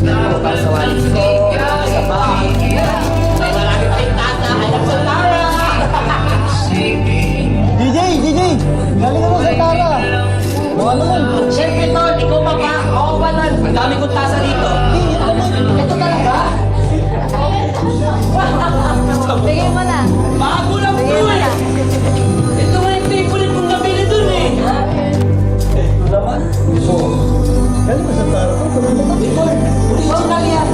Para sa walis ko, sa bag. May marami pa yung tata. Alam sa Tara! DJ! Galing ako sa Tara. Ano naman? Siyempre, Tol, ikaw pa ba? Ako pa nun. Ang dami kong tasa dito. Ito talaga? Bigay mo na. Bago lang Bigay po mo na. eh. Ito nga yung favorite kong nabili dun eh. Galing ako sa Tara. Original yan.